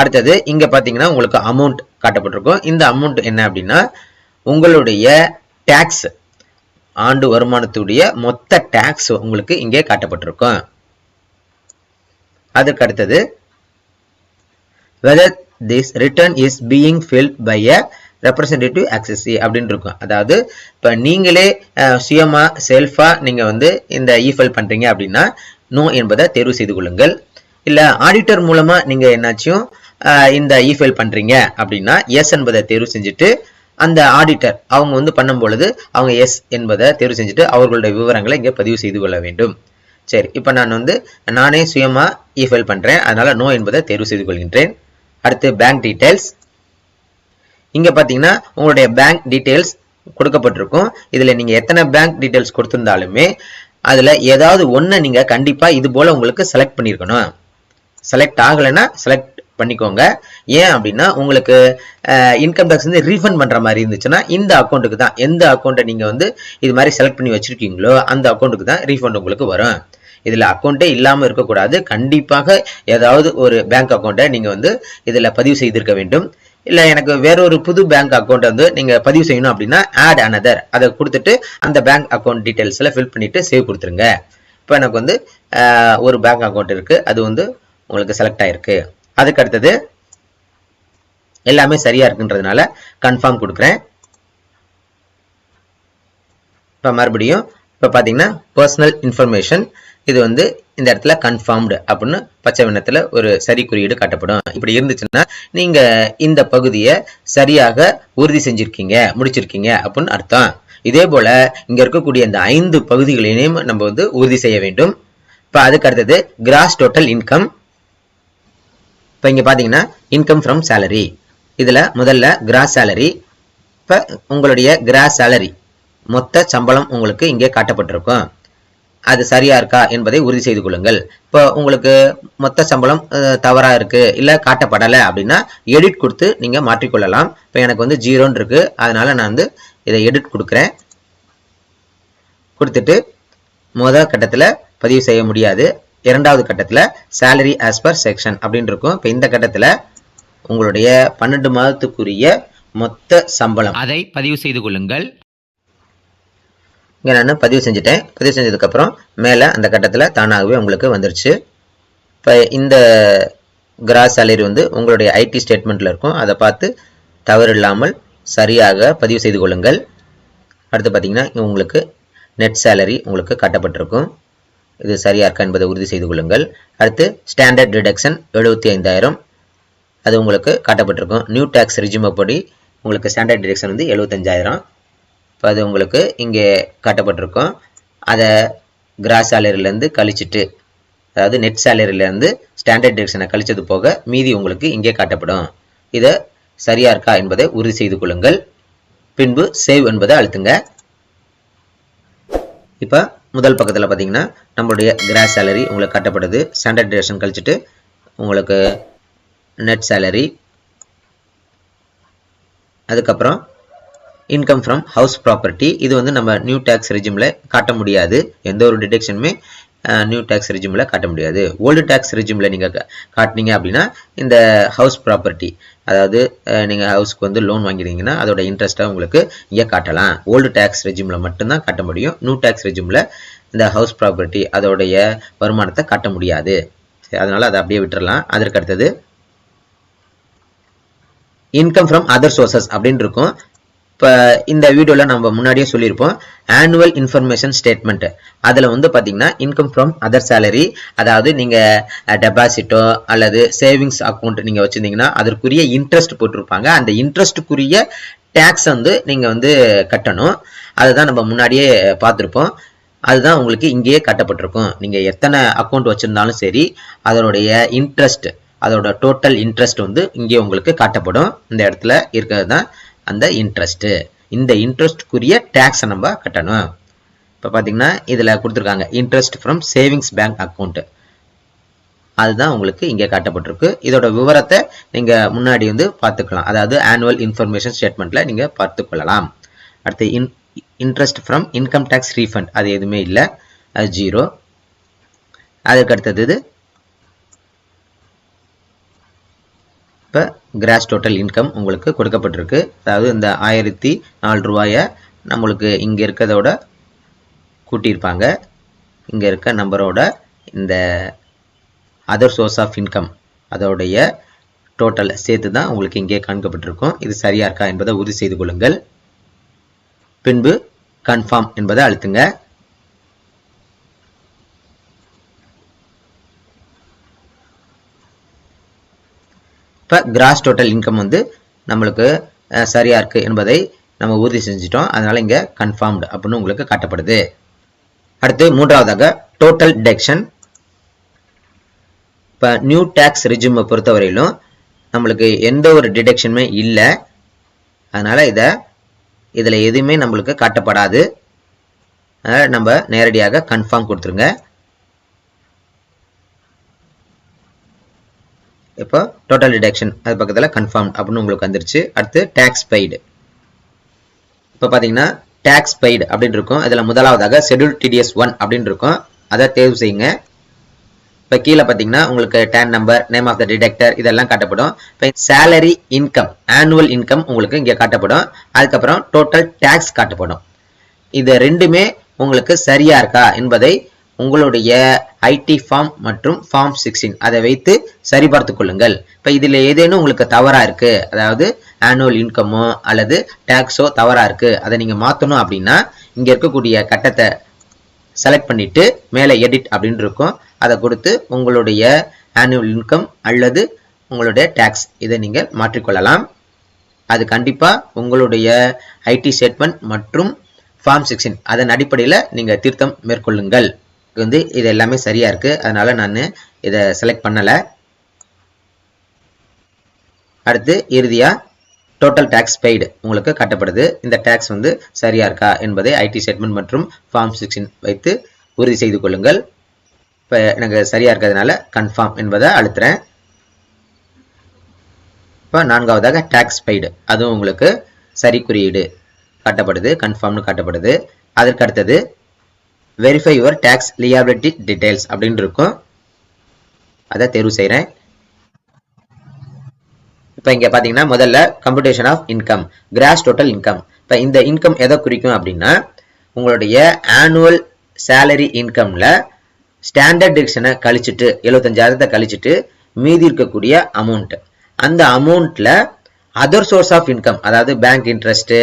அடுத்தது இங்க பாத்தீங்கன்னா உங்களுக்கு அமௌண்ட் காட்டப்பட்டிருக்கும். இந்த அமௌண்ட் என்ன அப்படின்னா உங்களுடைய டாக்ஸ், ஆண்டு வருமானத்துடைய மொத்த டாக்ஸ் உங்களுக்கு இங்கே காட்டப்பட்டிருக்கும். அதுக்கு அடுத்தது whether this return is being filled by a representative accessee அப்படின்னு இருக்கும். அதாவது இப்ப நீங்களே சுயமா செல்ஃபா நீங்க வந்து இந்த இஃபைல் பண்றீங்க அப்படின்னா நோ என்பதை தேர்வு செய்து கொள்ளுங்கள். இல்ல ஆடிட்டர் மூலமா நீங்க என்னாச்சும் இந்த இஃபைல் பண்றீங்க அப்படின்னா எஸ் என்பதை தேர்வு செஞ்சுட்டு அந்த ஆடிட்டர் அவங்க வந்து பண்ணும் பொழுது அவங்க எஸ் என்பதை தேர்வு செஞ்சுட்டு அவர்களுடைய விவரங்களை இங்கே பதிவு செய்து கொள்ள வேண்டும். சரி, இப்போ நான் வந்து நானே சுயமா இஃபைல் பண்றேன், அதனால நோ என்பதை தேர்வு செய்து கொள்கின்றேன். அடுத்து பேங்க் டீடைல்ஸ். இங்க பாத்தீங்கன்னா உங்களுடைய பேங்க் டீடைல்ஸ் கொடுக்கப்பட்டிருக்கும். இதுல நீங்க எத்தனை பேங்க் டீடைல்ஸ் கொடுத்திருந்தாலுமே அதுல ஏதாவது ஒண்ணு நீங்க கண்டிப்பா இது போல உங்களுக்கு செலக்ட் பண்ணிருக்கணும். செலக்ட் ஆகலைன்னா செலக்ட் பண்ணிக்கோங்க. ஏன் அப்படின்னா உங்களுக்கு இன்கம் டாக்ஸ் வந்து ரீஃபண்ட் பண்ற மாதிரி இருந்துச்சுன்னா இந்த அக்கௌண்ட்டுக்கு தான், எந்த அக்கௌண்ட்டை நீங்க வந்து இது மாதிரி செலக்ட் பண்ணி வச்சிருக்கீங்களோ அந்த அக்கௌண்ட்டுக்கு தான் ரீஃபண்ட் உங்களுக்கு வரும். இதுல அக்கௌண்ட்டே இல்லாம இருக்கக்கூடாது. கண்டிப்பாக ஏதாவது ஒரு பேங்க் அக்கௌண்ட்டை நீங்க வந்து இதுல பதிவு செய்திருக்க வேண்டும். இல்ல எனக்கு வேற ஒரு புது பேங்க் அக்கௌண்ட் வந்து நீங்க பதிவு செய்யணும் அப்படின்னா ஆட் அனதர் அதை கொடுத்துட்டு அந்த பேங்க் அக்கௌண்ட் டீடைல்ஸ்ல ஃபில் பண்ணிட்டு சேவ் கொடுத்துருங்க. இப்போ எனக்கு வந்து ஒரு பேங்க் அக்கௌண்ட் இருக்கு, அது வந்து உங்களுக்கு செலக்ட் ஆயிருக்கு. அதுக்கு அடுத்தது எல்லாமே சரியா இருக்குன்றதுனால கன்ஃபார்ம் கொடுக்குறேன். இப்போ மறுபடியும் இப்போ பாத்தீங்கன்னா பர்சனல் இன்ஃபர்மேஷன் இது வந்து இந்த இடத்துல கன்ஃபார்ம்டு அப்படின்னு பச்சை வண்ணத்துல ஒரு சரி குறியீடு காட்டப்படும். இப்படி இருந்துச்சுன்னா நீங்க இந்த பகுதியை சரியாக உறுதி செஞ்சிருக்கீங்க, முடிச்சிருக்கீங்க அப்படின்னு அர்த்தம். இதே போல இங்க இருக்கக்கூடிய இந்த 5 பகுதிகளையும் நம்ம வந்து உறுதி செய்ய வேண்டும். இப்ப அதுக்கு அடுத்தது கிராஸ் டோட்டல் இன்கம். இப்ப இங்க பாத்தீங்கன்னா இன்கம் ஃப்ரம் சேலரி. இதுல முதல்ல கிராஸ் சேலரி. இப்ப உங்களுடைய கிராஸ் சேலரி மொத்த சம்பளம் உங்களுக்கு இங்கே காட்டப்பட்டிருக்கும். அது சரியா இருக்கா என்பதை உறுதி செய்து கொள்ளுங்கள். இப்போ உங்களுக்கு மொத்த சம்பளம் தவறா இருக்கு இல்ல காட்டப்படலை அப்படின்னா எடிட் கொடுத்து நீங்க மாற்றிக்கொள்ளலாம். இப்போ எனக்கு வந்து 0 இருக்கு, அதனால நான் வந்து இதை எடிட் கொடுக்குறேன். கொடுத்துட்டு முதல் கட்டத்துல பதிவு செய்ய முடியாது, இரண்டாவது கட்டத்துல salary as per section அப்படின்னு இருக்கும். இப்போ இந்த கட்டத்துல உங்களுடைய 12 மாதத்துக்குரிய மொத்த சம்பளம் அதை பதிவு செய்து கொள்ளுங்கள். இங்க நான் பதிவு செஞ்சுட்டேன். பதிவு செஞ்சதுக்கு அப்புறம் மேல அந்த கட்டத்துல தானாகவே உங்களுக்கு வந்துருச்சு. இப்போ இந்த கிராஸ் சேலரி வந்து உங்களுடைய ஐடி ஸ்டேட்மெண்ட்ல இருக்கும். அதை பார்த்து தவறு இல்லாமல் சரியாக பதிவு செய்து கொள்ளுங்கள். அடுத்து பார்த்தீங்கன்னா உங்களுக்கு நெட் சேலரி உங்களுக்கு காட்டப்பட்டிருக்கும். இது சரியா இருக்கா என்பதை உறுதி செய்து கொள்ளுங்கள். அடுத்து ஸ்டாண்டர்ட் டிடக்ஷன் 75,000 அது உங்களுக்கு காட்டப்பட்டிருக்கும். நியூ டாக்ஸ் ரெஜிம் படி உங்களுக்கு ஸ்டாண்டர்ட் டிடக்ஷன் வந்து 75,000. இப்போ அது உங்களுக்கு இங்கே காட்டப்பட்டிருக்கும். அதை கிராஸ் சேலரியிலேருந்து கழிச்சிட்டு, அதாவது நெட் சேலரியிலேருந்து ஸ்டாண்டர்ட் டிடக்ஷனை கழிச்சது போக மீதி உங்களுக்கு இங்கே காட்டப்படும். இதை சரியா இருக்கா என்பதை உறுதி செய்து கொள்ளுங்கள். பின்பு சேவ் என்பதை அழுத்துங்க. இப்போ முதல் பக்கத்தில் பார்த்தீங்கன்னா நம்மளுடைய கிராஸ் சேலரி உங்களுக்கு காட்டப்படுது. ஸ்டாண்டர்ட் டிடக்ஷன் கழிச்சிட்டு உங்களுக்கு நெட் சேலரி, அதுக்கப்புறம் இன்கம் ஃப்ரம் ஹவுஸ் ப்ராப்பர்ட்டி. இது வந்து நம்ம நியூ டேக்ஸ் ரெஜிமில் காட்ட முடியாது. எந்த ஒரு டிடக்ஷனுமே நியூ டேக்ஸ் ரெஜிமில் காட்ட முடியாது. ஓல்டு டேக்ஸ் ரெஜிமில் நீங்கள் காட்டினீங்க அப்படின்னா இந்த ஹவுஸ் ப்ராப்பர்ட்டி, அதாவது நீங்கள் ஹவுஸ்க்கு வந்து லோன் வாங்கிடுவீங்கன்னா அதோட இன்ட்ரெஸ்ட்டை உங்களுக்கு இங்கே காட்டலாம். ஓல்டு டேக்ஸ் ரெஜிமில் மட்டும்தான் காட்ட முடியும். நியூ டேக்ஸ் ரெஜிமில் இந்த ஹவுஸ் ப்ராப்பர்ட்டி அதோடைய வருமானத்தை காட்ட முடியாது. அதனால அதை அப்படியே விட்டுறலாம். அதற்கு அடுத்தது இன்கம் ஃப்ரம் அதர் சோர்சஸ் அப்படின்னு இருக்கும். இப்போ இந்த வீடியோவில் நம்ம முன்னாடியே சொல்லியிருப்போம், ஆனுவல் இன்ஃபர்மேஷன் ஸ்டேட்மெண்ட். அதில் வந்து பார்த்தீங்கன்னா இன்கம் ஃப்ரம் அதர் சேலரி, அதாவது நீங்கள் டெபாசிட்டோ அல்லது சேவிங்ஸ் அக்கௌண்ட் நீங்கள் வச்சுருந்தீங்கன்னா அதற்குரிய இன்ட்ரெஸ்ட் போட்டிருப்பாங்க. அந்த இன்ட்ரெஸ்ட்டுக்குரிய டேக்ஸ் வந்து நீங்கள் வந்து கட்டணும். அதுதான் நம்ம முன்னாடியே பார்த்துருப்போம். அதுதான் உங்களுக்கு இங்கேயே கட்டப்பட்டிருக்கும். நீங்கள் எத்தனை அக்கௌண்ட் வச்சுருந்தாலும் சரி அதனுடைய இன்ட்ரெஸ்ட், அதோட டோட்டல் இன்ட்ரெஸ்ட் வந்து இங்கே உங்களுக்கு காட்டப்படும். இந்த இடத்துல இருக்கிறது தான் அந்த இன்ட்ரெஸ்ட். இந்த இன்ட்ரெஸ்ட்க்குரிய டேக்ஸை நம்ம கட்டணும். இப்போ பார்த்தீங்கன்னா இதில் கொடுத்துருக்காங்க interest from savings bank account, அதுதான் உங்களுக்கு இங்கே காட்டப்பட்டிருக்கு. இதோட விவரத்தை நீங்கள் முன்னாடி வந்து பார்த்துக்கலாம். அதாவது ஆனுவல் இன்ஃபர்மேஷன் ஸ்டேட்மெண்ட்டில் நீங்கள் பார்த்துக்கொள்ளலாம். அடுத்து interest from income tax refund, அது எதுவுமே இல்லை, அது 0. அதுக்கு அடுத்தது இப்போ கிராஸ் டோட்டல் இன்கம் உங்களுக்கு கொடுக்கப்பட்டிருக்கு. அதாவது இந்த 1004 ரூபாயை நம்மளுக்கு இங்கே இருக்கிறதோட கூட்டியிருப்பாங்க. இங்கே இருக்க நம்பரோட இந்த அதர் சோர்ஸ் ஆஃப் இன்கம் அதோடைய டோட்டல் சேர்த்து தான் உங்களுக்கு இங்கே காண்பிக்கப்பட்டிருக்கும். இது சரியா இருக்கா என்பதை உறுதி செய்து கொள்ளுங்கள். பின்பு கன்ஃபார்ம் என்பதை அழுத்துங்க. இப்போ கிராஸ் டோட்டல் இன்கம் வந்து நம்மளுக்கு சரியா இருக்கு என்பதை நம்ம உறுதி செஞ்சிட்டோம். அதனால இங்க கன்ஃபார்ம்டு அப்படின்னு உங்களுக்கு காட்டப்படுது. அடுத்து மூன்றாவதாக டோட்டல் டிடக்ஷன். இப்போ நியூ டேக்ஸ் ரெஜிமை பொறுத்தவரையிலும் நம்மளுக்கு எந்த ஒரு டிடக்ஷனுமே இல்லை. அதனால இதில் எதுவுமே நம்மளுக்கு காட்டப்படாது. அதனால் நம்ம நேரடியாக கன்ஃபார்ம் கொடுத்துருங்க. இப்போ டோட்டல் டிடக்ஷன் அது பக்கத்தில் கன்ஃபார்ம் அப்படின்னு உங்களுக்கு வந்துருச்சு. அடுத்து டேக்ஸ் பெய்டு. இப்போ பார்த்தீங்கன்னா டேக்ஸ் பெய்டு அப்படின்னு இருக்கும். இதில் முதலாவதாக ஷெட்யூல் டிடிஎஸ் 1 அப்படின்னு இருக்கும். அதை தேர்வு செய்யுங்க. இப்போ கீழே பார்த்தீங்கன்னா உங்களுக்கு TAN number, name of the deductor இதெல்லாம் காட்டப்படும். இப்போ சேலரி இன்கம், ஆனுவல் இன்கம் உங்களுக்கு இங்கே காட்டப்படும். அதுக்கப்புறம் டோட்டல் டேக்ஸ் காட்டப்படும். இது ரெண்டுமே உங்களுக்கு சரியா இருக்கா என்பதை உங்களுடைய ஐடி ஃபார்ம் மற்றும் ஃபார்ம் 16 அதை வைத்து சரிபார்த்து கொள்ளுங்கள். இப்போ இதில் ஏதேனும் உங்களுக்கு தவறா இருக்கு, அதாவது ஆனுவல் இன்கமோ அல்லது டேக்ஸோ தவறா இருக்கு, அதை நீங்க மாற்றணும் அப்படின்னா இங்க இருக்கக்கூடிய கட்டத்தை செலக்ட் பண்ணிட்டு மேலே எடிட் அப்படின்னு இருக்கும். அதை கொடுத்து உங்களுடைய ஆனுவல் இன்கம் அல்லது உங்களுடைய டேக்ஸ் இதை நீங்கள் மாற்றிக்கொள்ளலாம். அது கண்டிப்பா உங்களுடைய ஐடி ஸ்டேட்மெண்ட் மற்றும் ஃபார்ம் 16 அதன் அடிப்படையில் நீங்க திருத்தம் மேற்கொள்ளுங்கள். வந்து இது எல்லாமே சரியா இருக்கு, அதனால நான் இதை செலக்ட் பண்ணல. அடுத்து இறுதியா டோட்டல் டேக்ஸ் பெய்டு உங்களுக்கு காட்டப்படுது. இந்த டேக்ஸ் வந்து சரியா இருக்கா என்பதை ஐடி ஸ்டேட்மெண்ட் மற்றும் ஃபார்ம் 16 வைத்து உறுதி செய்து கொள்ளுங்கள். இப்போ எனக்கு சரியா இருக்கிறதுனால கன்ஃபார்ம் என்பதை அழுத்துறேன். இப்போ நான்காவதாக டேக்ஸ் பெய்டு, அதுவும் உங்களுக்கு சரி குறியீடு காட்டப்படுது, கன்ஃபார்ம்னு காட்டப்படுது. அதற்கு அடுத்தது verify your tax liability details அப்படின்னு இருக்கும். அதை தேர்வு செய்கிறேன். இப்போ இங்கே பார்த்தீங்கன்னா முதல்ல computation of income, gross total income. இப்போ இந்த இன்கம் எதை குறிக்கும் அப்படின்னா உங்களுடைய ஆனுவல் சேலரி இன்கம்ல ஸ்டாண்டர்ட் டிடக்ஷனை கழிச்சிட்டு 75,000 கழிச்சிட்டு மீதி இருக்கக்கூடிய அமௌண்ட், அந்த அமௌண்ட்ல அதர் சோர்ஸ் ஆஃப் இன்கம், அதாவது bank interest,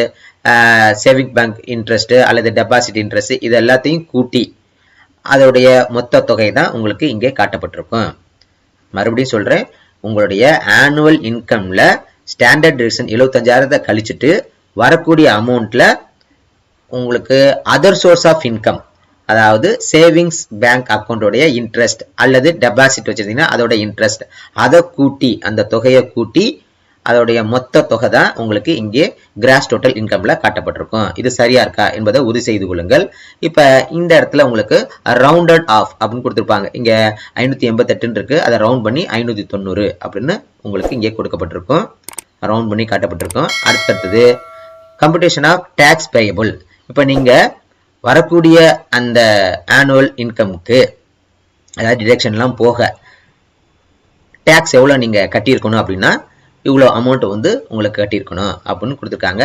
saving bank interest அல்லது டெபாசிட் இன்ட்ரெஸ்ட், இது எல்லாத்தையும் கூட்டி அதோடைய மொத்த தொகை தான் உங்களுக்கு இங்கே காட்டப்பட்டிருக்கும். மறுபடியும் சொல்றேன், உங்களுடைய ஆனுவல் இன்கம்ல ஸ்டாண்டர்ட் டிடக்ஷன் 75,000 கழிச்சுட்டு வரக்கூடிய அமௌண்ட்ல உங்களுக்கு அதர் சோர்ஸ் ஆஃப் இன்கம், அதாவது சேவிங்ஸ் பேங்க் அக்கௌண்டோடைய இன்ட்ரெஸ்ட் அல்லது டெபாசிட் வச்சிருந்தீங்கன்னா அதோட இன்ட்ரெஸ்ட், அதை கூட்டி அந்த தொகையை கூட்டி அதோடைய மொத்த தொகை தான் உங்களுக்கு இங்கே கிராஸ் டோட்டல் இன்கம்ல காட்டப்பட்டிருக்கும். இது சரியா இருக்கா என்பதை உறுதி செய்து கொள்ளுங்கள். இப்ப இந்த இடத்துல உங்களுக்கு ரவுண்டட் ஆஃப் அப்படின்னு கொடுத்திருப்பாங்க. இங்க 588 இருக்கு, அதை ரவுண்ட் பண்ணி 590 அப்படின்னு உங்களுக்கு இங்கே கொடுக்கப்பட்டிருக்கும், ரவுண்ட் பண்ணி காட்டப்பட்டிருக்கும். அடுத்தது கம்ப்யூட்டேஷன் ஆஃப் டாக்ஸ் பேயபிள். இப்ப நீங்க வரக்கூடிய அந்த ஆனுவல் இன்கமுக்கு, அதாவது டிடக்ஷன்லாம் போக டாக்ஸ் எவ்வளவு நீங்க கட்டியிருக்கணும் அப்படின்னா இவ்வளோ அமௌண்ட் வந்து உங்களுக்கு கட்டியிருக்கணும் அப்படின்னு கொடுத்துருக்காங்க.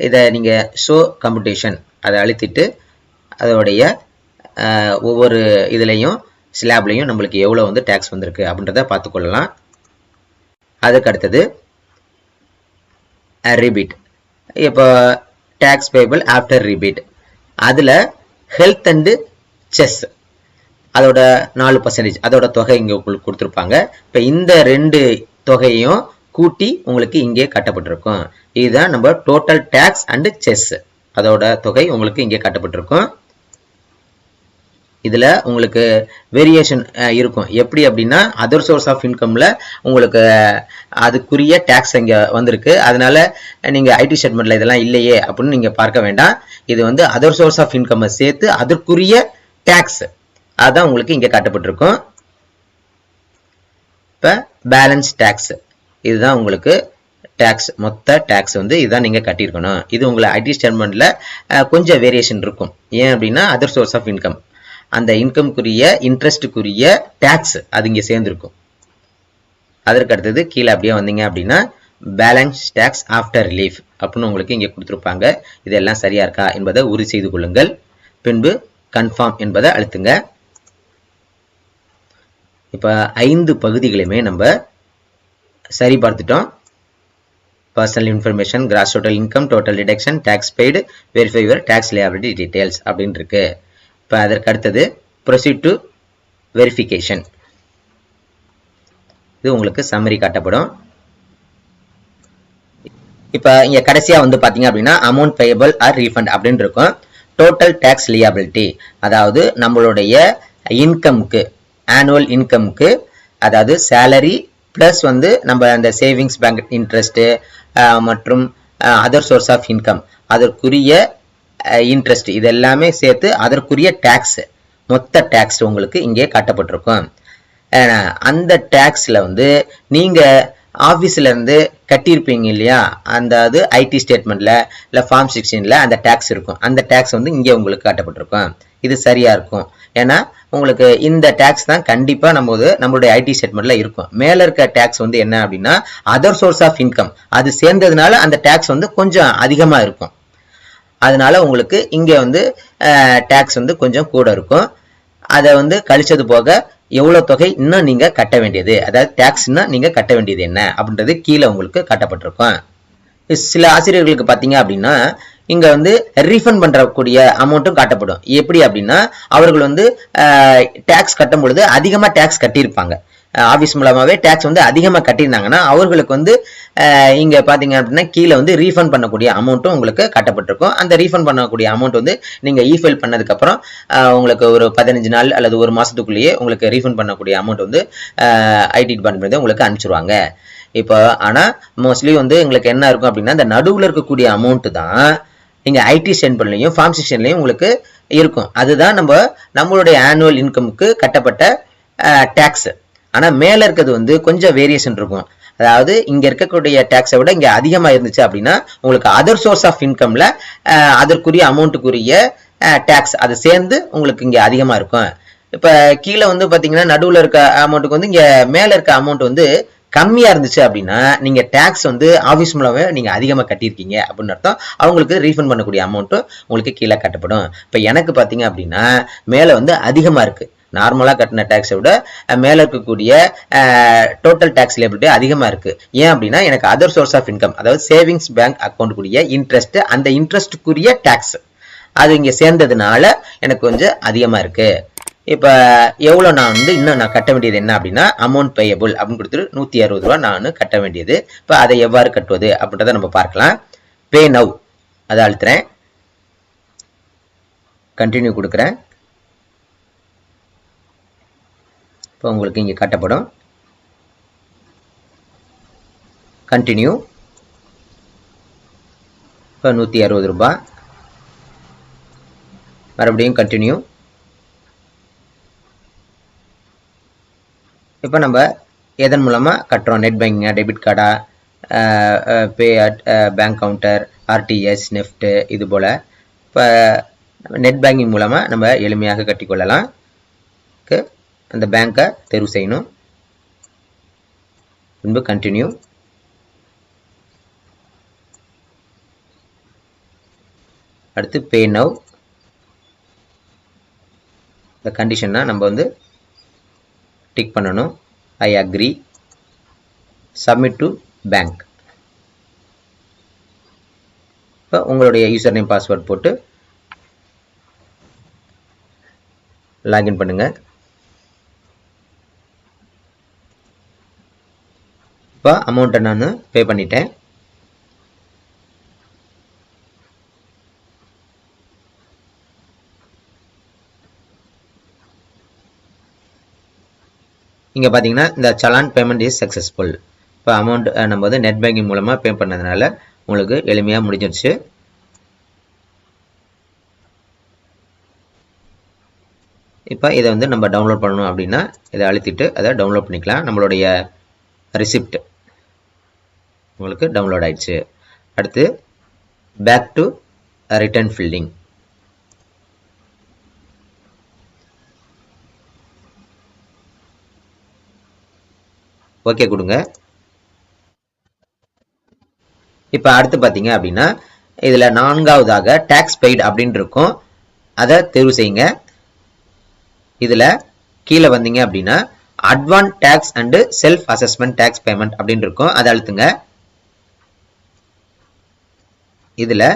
இதை நீங்க ஷோ கம்ப்யூட்டேஷன் அதை அழுத்திட்டு அதோடைய ஒவ்வொரு இதுலையும் ஸ்லாப்லையும் நம்மளுக்கு எவ்வளோ வந்து டாக்ஸ் வந்திருக்கு அப்படின்றத பார்த்துக்கொள்ளலாம். அதுக்கு அடுத்தது ரிபீட். இப்போ டாக்ஸ் பேபிள் ஆஃப்டர் ரிபீட், அதில் ஹெல்த் அண்டு செஸ் அதோட 4% அதோட தொகை இங்கே உங்களுக்கு கொடுத்துருப்பாங்க. இப்போ இந்த ரெண்டு தொகையையும் கூட்டி உங்களுக்கு இங்கே காட்டப்பட்டிருக்கும். இதுதான் நம்ம டோட்டல் டாக்ஸ் அண்ட் செஸ், அதோட தொகை உங்களுக்கு இங்கே காட்டப்பட்டிருக்கும். இதுல உங்களுக்கு வேரியேஷன் இருக்கும். எப்படி அப்படின்னா அதர் சோர்ஸ் ஆஃப் இன்கம்ல உங்களுக்கு அதுக்குரிய டாக்ஸ் இங்க வந்திருக்கு, அதனால நீங்க ஐடி ஸ்டேட்மெண்ட்ல இதெல்லாம் இல்லையே அப்படின்னு நீங்க பார்க்க வேண்டாம். இது வந்து அதர் சோர்ஸ் ஆஃப் இன்கம் சேர்த்து அதற்குரிய டாக்ஸ் அதான் உங்களுக்கு இங்க காட்டப்பட்டிருக்கும். இப்ப பேலன்ஸ் டாக்ஸ், இதுதான் உங்களுக்கு டாக்ஸ், மொத்த டாக்ஸ் வந்து இதுதான் நீங்க கட்டியிருக்கணும். இது உங்களை ஐடி ஸ்டேட்மெண்ட்ல கொஞ்சம் வேரியேஷன் இருக்கும். ஏன் அப்படின்னா அதர் சோர்ஸ் ஆஃப் இன்கம், அந்த இன்கம்க்குரிய இன்ட்ரெஸ்டுக்குரிய டாக்ஸ் அது இங்க சேர்ந்துருக்கும். அதற்கு அடுத்தது கீழே அப்படியே வந்தீங்க அப்படின்னா பேலன்ஸ் டாக்ஸ் ஆஃப்டர் ரிலீஃப் அப்படின்னு உங்களுக்கு இங்க கொடுத்துருப்பாங்க. இதெல்லாம் சரியா இருக்கா என்பதை உறுதி செய்து கொள்ளுங்கள். பின்பு கன்ஃபார்ம் என்பதை அழுத்துங்க. இப்ப 5 பகுதிகளுமே நம்ம சரி பார்த்துட்டோம். Personal information, gross total income, total deduction, tax paid, verify your tax liability details அப்படின்னு இருக்கு. இப்போ அதற்கு அடுத்தது ப்ரொசீட் டு வெரிஃபிகேஷன். இது உங்களுக்கு சம்மரி காட்டப்படும். இப்போ இங்க கடைசியா வந்து பாத்தீங்க அப்படின்னா அமௌண்ட் பேயபிள் ஆர் ரீஃபண்ட் அப்படின்னு இருக்கும். டோட்டல் டாக்ஸ் லியாபிலிட்டி, அதாவது நம்மளுடைய இன்கம்க்கு, ஆனுவல் இன்கம்க்கு, அதாவது சேலரி பிளஸ் வந்து நம்ம அந்த சேவிங்ஸ் பேங்க் இன்ட்ரெஸ்ட் மற்றும் அதர் சோர்ஸ் ஆஃப் இன்கம் அதற்குரிய இன்ட்ரெஸ்ட் இது எல்லாமே சேர்த்து அதற்குரிய டாக்ஸ், மொத்த டாக்ஸ் உங்களுக்கு இங்கே காட்டப்பட்டிருக்கும். அந்த டாக்ஸ்ல வந்து நீங்க ஆபீஸ்ல இருந்து கட்டியிருப்பீங்க இல்லையா, அந்த அது ஐடி ஸ்டேட்மெண்ட்ல இல்ல ஃபார்ம் 16ல அந்த டாக்ஸ் இருக்கும். அந்த டாக்ஸ் வந்து இங்கே உங்களுக்கு காட்டப்பட்டிருக்கும். இது சரியா இருக்கும். ஏன்னா உங்களுக்கு இந்த டாக்ஸ் தான் கண்டிப்பா நம்மளுடைய ஐடி ஸ்டேட்மெண்ட்ல இருக்கும். மேல இருக்க டாக்ஸ் வந்து என்ன அப்படின்னா அதர் சோர்ஸ் ஆஃப் இன்கம், அது சேர்ந்ததுனால அந்த டாக்ஸ் வந்து கொஞ்சம் அதிகமா இருக்கும். அதனால உங்களுக்கு இங்க வந்து டாக்ஸ் வந்து கொஞ்சம் கூட இருக்கும். அதை வந்து கழிச்சது போக எவ்வளவு தொகை இன்னும் நீங்க கட்ட வேண்டியது, அதாவது டாக்ஸ்னா நீங்க கட்ட வேண்டியது என்ன அப்படின்றது கீழே உங்களுக்கு காட்டப்பட்டிருக்கும். சில ஆசிரியர்களுக்கு பாத்தீங்க அப்படின்னா இங்க வந்து ரீஃபண்ட் பண்றக்கூடிய அமௌண்ட்டும் காட்டப்படும். எப்படி அப்படின்னா அவர்கள் வந்து டாக்ஸ் கட்டும் பொழுது அதிகமா டாக்ஸ் கட்டியிருப்பாங்க, ஆபீஸ் மூலமாவே டாக்ஸ் வந்து அதிகமா கட்டியிருந்தாங்கன்னா அவர்களுக்கு வந்து இங்க பாத்தீங்க அப்படின்னா கீழே வந்து ரீஃபண்ட் பண்ணக்கூடிய அமௌண்ட்டும் உங்களுக்கு காட்டப்பட்டிருக்கும். அந்த ரீஃபண்ட் பண்ணக்கூடிய அமௌண்ட் வந்து நீங்க இஃபைல் பண்ணதுக்கு அப்புறம் உங்களுக்கு ஒரு 15 நாள் அல்லது ஒரு மாசத்துக்குள்ளேயே உங்களுக்கு ரீஃபண்ட் பண்ணக்கூடிய அமௌண்ட் வந்து ஐடி டிபார்ட்மெண்ட் உங்களுக்கு அனுப்பிச்சிருவாங்க. இப்போ ஆனா மோஸ்ட்லி வந்து எங்களுக்கு என்ன இருக்கும் அப்படின்னா இந்த நடுவுல இருக்கக்கூடிய அமௌண்ட் தான் நீங்க ஐடி ஸ்டேட்மெண்ட்லயும் ஃபார்ம் 16லயும் உங்களுக்கு இருக்கும். அதுதான் நம்மளுடைய ஆனுவல் இன்கமுக்கு கட்டப்பட்ட டாக்ஸ். ஆனா மேல இருக்கிறது வந்து கொஞ்சம் வேரியேஷன் இருக்கும். அதாவது இங்க இருக்கக்கூடிய டாக்ஸை விட இங்க அதிகமா இருந்துச்சு அப்படின்னா உங்களுக்கு அதர் சோர்ஸ் ஆஃப் இன்கம்ல அதற்குரிய அமௌண்ட்டுக்குரிய டாக்ஸ் அது சேர்ந்து உங்களுக்கு இங்க அதிகமா இருக்கும். இப்ப கீழே வந்து பாத்தீங்கன்னா நடுவுல இருக்க அமௌண்ட்டுக்கு வந்து இங்க மேல இருக்க அமௌண்ட் வந்து கம்மியா இருந்துச்சு அப்படின்னா நீங்க டாக்ஸ் வந்து ஆபீஸ் மூலமே நீங்க அதிகமா கட்டியிருக்கீங்க அப்படின்னு அர்த்தம். அவங்களுக்கு ரீஃபண்ட் பண்ணக்கூடிய அமௌண்ட்டும் உங்களுக்கு கீழே கட்டப்படும். இப்ப எனக்கு பாத்தீங்க அப்படின்னா மேல வந்து அதிகமா இருக்கு, நார்மலாக கட்டின டேக்ஸை விட மேலே இருக்கக்கூடிய டோட்டல் டேக்ஸ் லியபிலிட்டி அதிகமாக இருக்குது. ஏன் அப்படின்னா எனக்கு அதர் சோர்ஸ் ஆஃப் இன்கம், அதாவது சேவிங்ஸ் பேங்க் அக்கௌண்ட் கூடிய இன்ட்ரெஸ்ட், அந்த இன்ட்ரெஸ்ட்டுக்குரிய டேக்ஸ் அது இங்கே சேர்ந்ததுனால எனக்கு கொஞ்சம் அதிகமாக இருக்குது. இப்போ எவ்வளோ நான் வந்து இன்னும் நான் கட்ட வேண்டியது என்ன அப்படின்னா அமௌண்ட் பேயபிள் அப்படின்னு கொடுத்துட்டு 160 ரூபா நான் கட்ட வேண்டியது. இப்போ அதை எவ்வாறு கட்டுவது அப்படின்றத நம்ம பார்க்கலாம். பே நவ் அதை அழுத்துறேன், கண்டினியூ கொடுக்குறேன். இப்போ உங்களுக்கு இங்கே கட்டப்படும். கண்டினியூ. இப்போ 160 ரூபாய். மறுபடியும் கண்டினியூ. இப்போ நம்ம எதன் மூலமாக கட்டுறோம்? நெட் பேங்கிங்கா, டெபிட் கார்டா, pay at bank counter, RTGS, NEFT, இது போல். இப்போ நெட் பேங்கிங் மூலமாக நம்ம எளிமையாக கட்டிக்கொள்ளலாம். அந்த பேங்கை தேர்வு செய்யணும். பின்பு கண்டினியூ. அடுத்து பே நவ். இந்த கண்டிஷன்னா நம்ம வந்து டிக் பண்ணணும். I agree. Submit to bank. இப்போ உங்களுடைய யூசர் நேம் பாஸ்வேர்ட் போட்டு லாகின் பண்ணுங்க. இப்போ அமௌண்ட்டை நான் பே பண்ணிட்டேன். இங்கே பார்த்தீங்கன்னா இந்த சலான் பேமெண்ட் இஸ் சக்ஸஸ்ஃபுல். இப்போ அமௌண்ட் நம்ம வந்து நெட் பேங்கிங் மூலமாக பே பண்ணதுனால உங்களுக்கு எளிமையாக முடிஞ்சிருச்சு. இப்போ இதை வந்து நம்ம டவுன்லோட் பண்ணணும் அப்படின்னா இதை அழுத்திட்டு அதை டவுன்லோட் பண்ணிக்கலாம். நம்மளுடைய ரிசிப்ட் உங்களுக்கு டவுன்லோட் ஆயிடுச்சு. அடுத்து back to return filing. Okay கொடுங்க. இப்போ அடுத்து பார்த்தீங்க அப்படின்னா இதில் 4வதாக டேக்ஸ் பெய்டு அப்படின்னு இருக்கும், அதை தேர்வு செய்யுங்க. இதில் கீழே வந்தீங்க அப்படின்னா advance tax and self assessment tax payment அப்படின்னு இருக்கும், அதை அழுத்துங்க. இதில்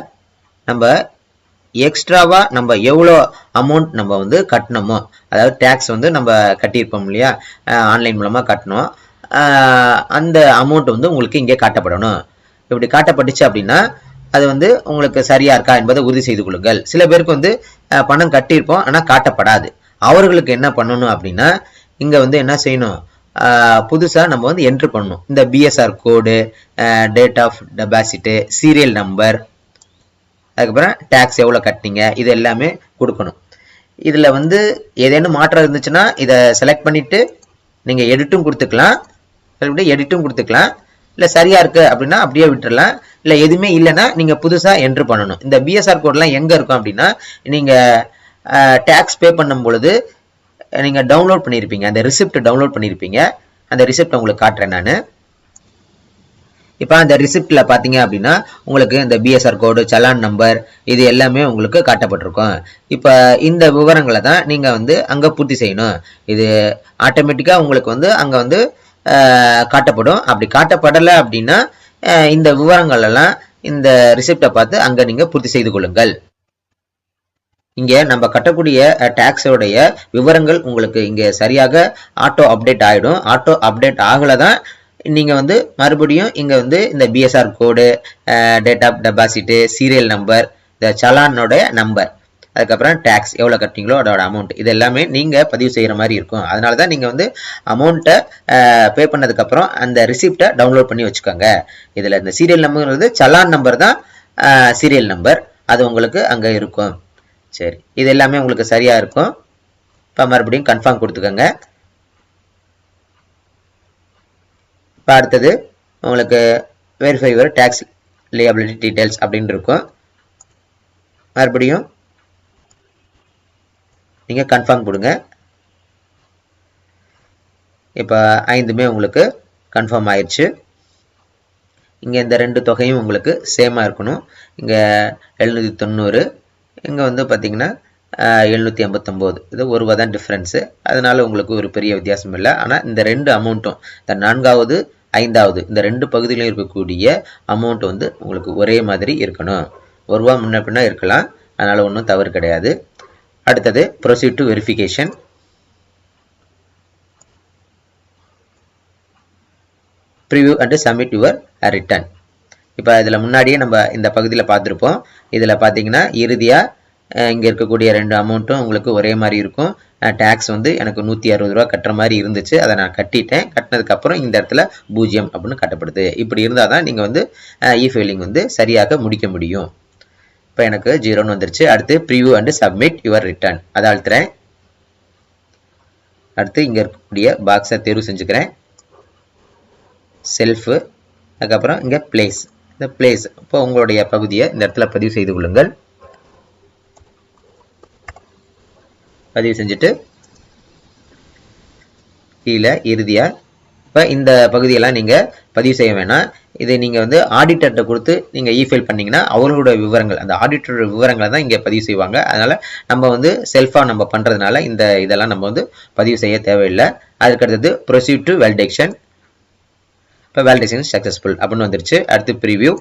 நம்ம எக்ஸ்ட்ராவா நம்ம எவ்வளோ அமௌண்ட் நம்ம வந்து கட்டணுமோ, அதாவது டேக்ஸ் வந்து நம்ம கட்டியிருப்போம் இல்லையா, ஆன்லைன் மூலமாக கட்டணும், அந்த அமௌண்ட் வந்து உங்களுக்கு இங்கே காட்டப்படணும். இப்படி காட்டப்பட்டுச்சு அப்படின்னா அது வந்து உங்களுக்கு சரியா இருக்கா என்பதை உறுதி செய்து கொள்ளுங்கள். சில பேருக்கு வந்து பணம் கட்டியிருப்போம் ஆனால் காட்டப்படாது. அவர்களுக்கு என்ன பண்ணணும் அப்படின்னா இங்கே வந்து என்ன செய்யணும், புதுசாக நம்ம வந்து என்ட்ரு பண்ணணும். இந்த BSR code, date of deposit, serial number, அதுக்கப்புறம் டேக்ஸ் எவ்வளோ கட்டினீங்க, இது எல்லாமே கொடுக்கணும். இதில் வந்து ஏதேனும் மாற்றம் இருந்துச்சுன்னா இதை செலக்ட் பண்ணிவிட்டு நீங்கள் எடிட்டும் கொடுத்துக்கலாம், எடிட்டும் கொடுத்துக்கலாம். இல்லை சரியா இருக்கு அப்படின்னா அப்படியே விட்டுறலாம். இல்லை எதுவுமே இல்லைன்னா நீங்கள் புதுசாக என்ட்ரு பண்ணணும். இந்த பிஎஸ்ஆர் கோட்லாம் எங்கே இருக்கும் அப்படின்னா நீங்கள் டேக்ஸ் பே பண்ணும் பொழுது நீங்கள் டவுன்லோட் பண்ணியிருப்பீங்க, அந்த ரிசிப்ட் டவுன்லோட் பண்ணியிருப்பீங்க. அந்த ரிசிப்ட் உங்களுக்கு காட்டுறேன் நான். இப்போ அந்த ரிசிப்ட்ல பார்த்தீங்க அப்படின்னா உங்களுக்கு இந்த பிஎஸ்ஆர் கோடு, சலான் நம்பர், இது எல்லாமே உங்களுக்கு காட்டப்பட்டிருக்கும். இப்போ இந்த விவரங்களை தான் நீங்கள் வந்து அங்கே பூர்த்தி செய்யணும். இது ஆட்டோமேட்டிக்காக உங்களுக்கு வந்து அங்கே வந்து காட்டப்படும். அப்படி காட்டப்படலை அப்படின்னா இந்த விவரங்கள் எல்லாம் இந்த ரிசிப்டை பார்த்து அங்கே நீங்கள் பூர்த்தி செய்து கொள்ளுங்கள். இங்கே நம்ம கட்டக்கூடிய டேக்ஸோடைய விவரங்கள் உங்களுக்கு இங்கே சரியாக ஆட்டோ அப்டேட் ஆகிடும். ஆட்டோ அப்டேட் ஆகலை தான் நீங்கள் வந்து மறுபடியும் இங்கே வந்து இந்த BSR code, date of deposit, serial number, இந்த சலானோட நம்பர், அதுக்கப்புறம் டேக்ஸ் எவ்வளோ கட்டிங்களோ அதோட அமௌண்ட், இது எல்லாமே நீங்கள் பதிவு செய்கிற மாதிரி இருக்கும். அதனால தான் நீங்கள் வந்து அமௌண்ட்டை பே பண்ணதுக்கப்புறம் அந்த ரிசிப்டை டவுன்லோட் பண்ணி வச்சுக்கோங்க. இதில் இந்த சீரியல் நம்பர்ங்கிறது சலான் நம்பர் தான், சீரியல் நம்பர் அது உங்களுக்கு அங்கே இருக்கும். சரி, இது எல்லாமே உங்களுக்கு சரியாக இருக்கும். இப்போ மறுபடியும் கன்ஃபார்ம் கொடுத்துக்கோங்க. இப்போ அடுத்தது உங்களுக்கு verify your tax liability details அப்படின்னு இருக்கும். மறுபடியும் நீங்கள் கன்ஃபார்ம் கொடுங்க. இப்போ 5மே உங்களுக்கு கன்ஃபார்ம் ஆயிடுச்சு. இங்கே இந்த 2 தொகையும் உங்களுக்கு சேமாக இருக்கணும். இங்கே 790, இங்கே வந்து பார்த்தீங்கன்னா 759. இது ₹1 தான் டிஃப்ரென்ஸு. அதனால் உங்களுக்கு ஒரு பெரிய வித்தியாசம் இல்லை. ஆனால் இந்த 2 அமௌண்ட்டும் இந்த 4வது 5வது இந்த 2 பகுதியிலும் இருக்கக்கூடிய அமௌண்ட் வந்து உங்களுக்கு ஒரே மாதிரி இருக்கணும். ₹1 முன்ன பின்ன இருக்கலாம், அதனால் ஒன்றும் தவறு கிடையாது. அடுத்தது proceed to verification. Preview and submit your return. இப்போ இதில் முன்னாடியே நம்ம இந்த பகுதியில் பார்த்துருப்போம். இதில் பார்த்தீங்கன்னா இறுதியாக இங்கே இருக்கக்கூடிய 2 அமௌண்ட்டும் உங்களுக்கு ஒரே மாதிரி இருக்கும். டேக்ஸ் வந்து எனக்கு ₹160 கட்டுற மாதிரி இருந்துச்சு, அதை நான் கட்டிட்டேன். கட்டினதுக்கப்புறம் இந்த இடத்துல 0 அப்படின்னு கட்டப்படுது. இப்படி இருந்தால் தான் நீங்கள் வந்து இ ஃபைலிங் வந்து சரியாக முடிக்க முடியும். இப்போ எனக்கு 0ன்னு வந்துருச்சு. அடுத்து preview and submit your return, அதை அழுத்துறேன். அடுத்து இங்கே இருக்கக்கூடிய பாக்ஸை தேர்வு செஞ்சுக்கிறேன். செல்ஃபு, அதுக்கப்புறம் இங்கே பிளேஸ். இந்த பிளேஸ் இப்போ உங்களுடைய பகுதியை இந்த இடத்துல பதிவு செய்து கொள்ளுங்கள். பதிவு செஞ்சுட்டு கீழே இறுதியாக இப்போ இந்த பகுதியெல்லாம் நீங்கள் பதிவு செய்ய வேணாம். இதை நீங்கள் வந்து ஆடிட்டர்கிட்ட கொடுத்து நீங்கள் இஃபைல் பண்ணிங்கன்னா அவர்களோட விவரங்கள், அந்த ஆடிட்டரோட விவரங்களை தான் இங்கே பதிவு செய்வாங்க. அதனால் நம்ம வந்து செல்ஃபாக நம்ம பண்ணுறதுனால இந்த இதெல்லாம் நம்ம வந்து பதிவு செய்ய தேவையில்லை. அதுக்கடுத்தது ப்ரொசீட் டு வேலிடேஷன். இப்போ வேலிடேஷன் சக்ஸஸ்ஃபுல் அப்படின்னு வந்துருச்சு. அடுத்து ப்ரிவ்யூ.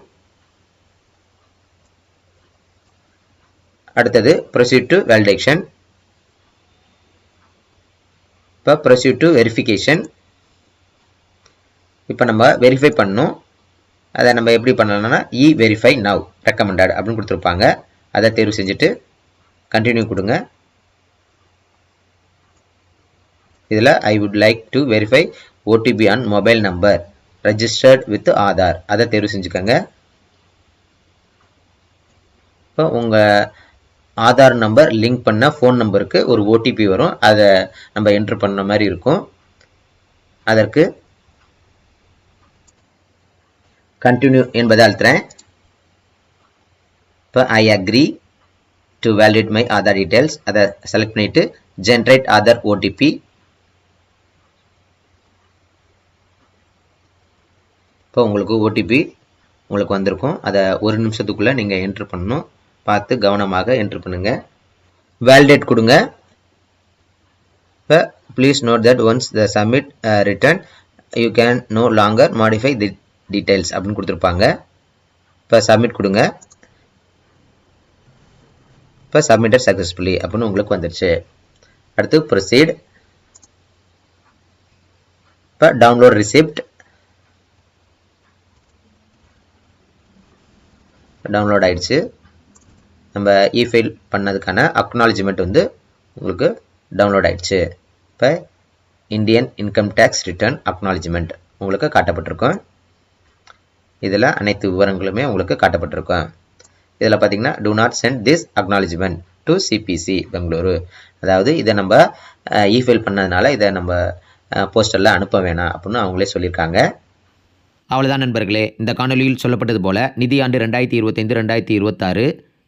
அடுத்தது ப்ரொசீட் டு வேலிடேஷன். இப்போ ப்ரொசீட் டு வெரிஃபிகேஷன். இப்போ நம்ம வெரிஃபை பண்ணணும். அதை நம்ம எப்படி பண்ணலாம்னா வெரிஃபை நவ் ரெக்கமெண்டட் அப்படின்னு கொடுத்துருப்பாங்க. அதை தேர்வு செஞ்சுட்டு கண்டினியூ கொடுங்க. இதில் I would like to verify OTP on mobile number registered with Aadhaar, அதை தேர்வு செஞ்சுக்கோங்க. இப்போ உங்கள் ஆதார் நம்பர் லிங்க் பண்ண ஃபோன் நம்பருக்கு ஒரு ஓடிபி வரும், அதை நம்ம என்ட்ரு பண்ண மாதிரி இருக்கும். அதற்கு கண்டினியூ என்பதை அழுத்துறேன். இப்போ I agree to validate my Aadhaar details, அதை செலக்ட் பண்ணிவிட்டு ஜென்ரேட் ஆதார் ஓடிபி. இப்போ உங்களுக்கு ஓடிபி உங்களுக்கு வந்திருக்கும். அதை 1 நிமிஷத்துக்குள்ளே நீங்கள் என்ட்ரு பண்ணணும். பார்த்து கவனமாக என்ட்ரு பண்ணுங்கள். வேலிடேட் கொடுங்க. இப்போ please note that once the submit return you can no longer modify the details அப்படின்னு கொடுத்துருப்பாங்க. இப்போ சப்மிட் கொடுங்க. இப்போ சப்மிட்டட் சக்ஸஸ்ஃபுல்லி அப்படின்னு உங்களுக்கு வந்துடுச்சு. அடுத்து ப்ரொசீட். இப்போ டவுன்லோட் ரிசிப்ட். டவுன்லோட் ஆயிடுச்சு. நம்ம இஃபைல் பண்ணதுக்கான அக்னாலஜ்மெண்ட் வந்து உங்களுக்கு டவுன்லோட் ஆயிடுச்சு. இப்போ Indian income tax return acknowledgement உங்களுக்கு காட்டப்பட்டிருக்கும். இதில் அனைத்து விவரங்களுமே உங்களுக்கு காட்டப்பட்டிருக்கும். இதில் பார்த்தீங்கன்னா do not send this acknowledgement to CPC Bengaluru, அதாவது இதை நம்ம இஃபைல் பண்ணதுனால இதை நம்ம போஸ்டரில் அனுப்ப வேணாம் அப்படின்னு அவங்களே சொல்லியிருக்காங்க. அவ்வளோதான் நண்பர்களே, இந்த காணொலியில் சொல்லப்பட்டது போல நிதியாண்டு 2025-2026,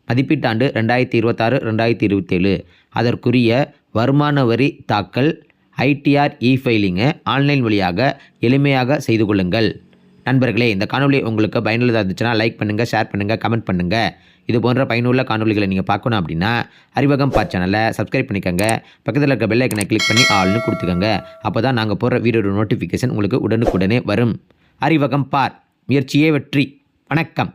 மதிப்பீட்டாண்டு 2026-2027 அதற்குரிய வருமான வரி தாக்கல் ஐடிஆர் இ-ஃபைலிங்கை ஆன்லைன் வழியாக எளிமையாக செய்து கொள்ளுங்கள். நண்பர்களே, இந்த காணொலி உங்களுக்கு பயனுள்ளதாக இருந்துச்சுன்னா லைக் பண்ணுங்கள், ஷேர் பண்ணுங்கள், கமெண்ட் பண்ணுங்கள். இது போன்ற பயனுள்ள காணொலிகளை நீங்கள் பார்க்கணும் அப்படின்னா அறிவகம் சேனலை சப்ஸ்கிரைப் பண்ணிக்கோங்க. பக்கத்தில் இருக்க பெல் ஐக்கனை கிளிக் பண்ணி ஆல்னு கொடுத்துக்கோங்க. அப்போ தான் நாங்கள் போடுற வீடியோட நோட்டிஃபிகேஷன் உங்களுக்கு உடனுக்குடனே வரும். அறிவகம் பார், முயற்சியே வெற்றி. வணக்கம்.